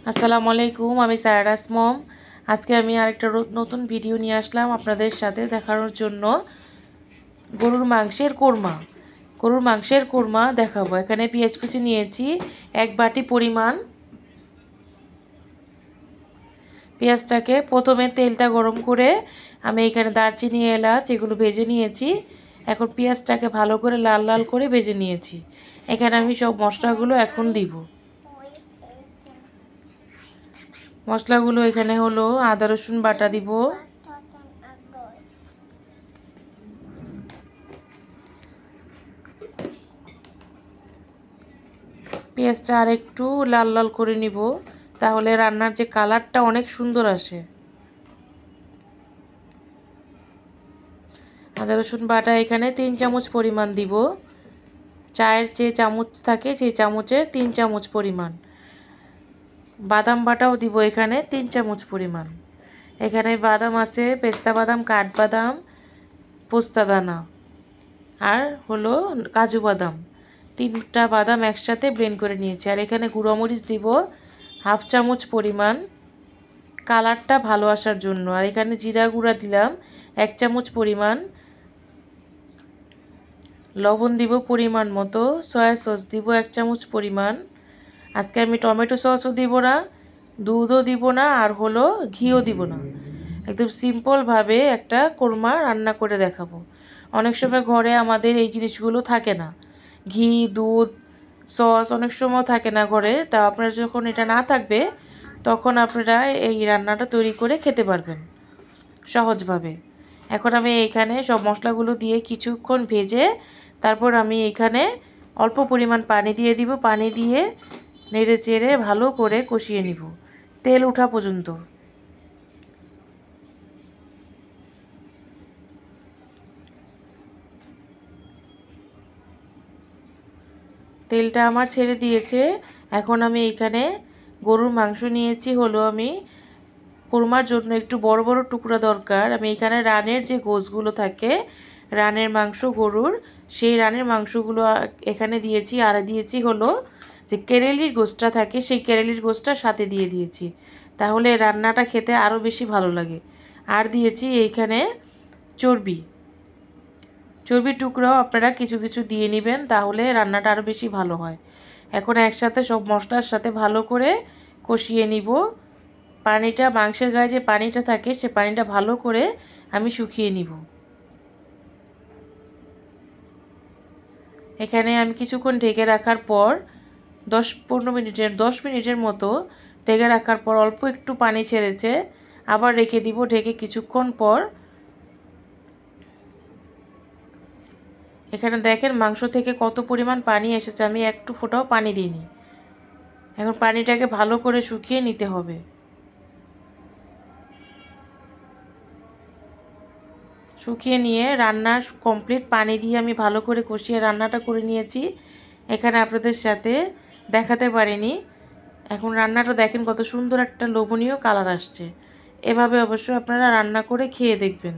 আসসালামু আলাইকুম, আমি সায়রাস মম। আজকে আমি আরেকটা নতুন ভিডিও নিয়ে আসলাম আপনাদের সাথে দেখানোর জন্য। গরুর মাংসের কোরমা দেখাবো। এখানে পেঁয়াজ কুচি নিয়েছি 1 বাটি পরিমাণ। পেঁয়াজটাকে প্রথমে তেলটা গরম করে আমি এখানে দারচিনি, এলাচ এগুলো ভেজে নিয়েছি। এখন পেঁয়াজটাকে ভালো করে লাল লাল করে ভেজে নিয়েছি। এখানে আমি সব মশলাগুলো এখন দিব। মশলাগুলো এখানে হলো আদা রসুন বাটা দিব, পেঁয়াজটা আর একটু লাল লাল করে নিব, তাহলে রান্নার যে কালারটা অনেক সুন্দর আসে। আদা রসুন বাটা এখানে 3 চামচ পরিমাণ দিব। চায়ের যে চামচ থাকে সেই চামচের 3 চামচ পরিমাণ। বাদাম বাটাও দিব এখানে 3 চামচ পরিমাণ। এখানে বাদাম আছে পেস্তা বাদাম, কাঠবাদাম, পোস্তা দানা আর হলো কাজু বাদাম। 3টা বাদাম একসাথে ব্লেন্ড করে নিয়েছি। আর এখানে গুঁড়ো মরিচ দিব 1/2 চামচ পরিমাণ, কালারটা ভালো আসার জন্য। আর এখানে জিরা গুঁড়া দিলাম 1 চামচ পরিমাণ। লবণ দিব পরিমাণ মতো। সয়া সস দিব 1 চামচ পরিমাণ। আজকে আমি টমেটো সসও দিব না, দুধও দিব না, আর হলো ঘিও দিব না। একদম সিম্পলভাবে একটা কোরমা রান্না করে দেখাবো। অনেক সময় ঘরে আমাদের এই জিনিসগুলো থাকে না, ঘি, দুধ, সস অনেক সময় থাকে না ঘরে। তা আপনারা যখন এটা না থাকবে তখন আপনারা এই রান্নাটা তৈরি করে খেতে পারবেন সহজভাবে। এখন আমি এখানে সব মশলাগুলো দিয়ে কিছুক্ষণ ভেজে তারপর আমি এখানে অল্প পরিমাণ পানি দিয়ে দিব। পানি দিয়ে নেড়ে চেড়ে ভালো করে কষিয়ে নিব তেল ওঠা পর্যন্ত। তেলটা আমার ছেড়ে দিয়েছে। এখন আমি এখানে গরুর মাংস নিয়েছি হলো, আমি কোরমার জন্য একটু বড় বড় টুকরা দরকার। আমি এখানে রানের যে গোশগুলো থাকে, রানের মাংস গরুর, সেই রানের মাংসগুলো এখানে দিয়েছি। আর দিয়েছি হলো যে কেরেলির গোশটা থাকে, সেই কেরেলির গোশটা সাথে দিয়ে দিয়েছি, তাহলে রান্নাটা খেতে আরও বেশি ভালো লাগে। আর দিয়েছি এইখানে চর্বির টুকরাও আপনারা কিছু কিছু দিয়ে নেবেন, তাহলে রান্নাটা আরও বেশি ভালো হয়। এখন একসাথে সব মশলার সাথে ভালো করে কষিয়ে নিব। পানিটা, মাংসের গায়ে যে পানিটা থাকে সে পানিটা ভালো করে আমি শুকিয়ে নিব। এখানে আমি কিছুক্ষণ ঢেকে রাখার পর 10 মিনিটের মতো ঢেকে রাখার পর অল্প একটু পানি ছেড়েছে, আবার রেখে দিব। ঢেকে কিছুক্ষণ পর এখানে দেখেন মাংস থেকে কত পরিমাণ পানি এসেছে, আমি একটু ফোঁটাও পানি দিইনি। এখন পানিটাকে ভালো করে শুকিয়ে নিতে হবে। শুকিয়ে নিয়ে রান্নার কমপ্লিট পানি দিয়ে আমি ভালো করে কষিয়ে রান্নাটা করে নিয়েছি। এখানে আপনাদের সাথে দেখাতে পারিনি। এখন রান্নাটা দেখেন কত সুন্দর একটা লোভনীয় কালার আসছে। এভাবে অবশ্যই আপনারা রান্না করে খেয়ে দেখবেন।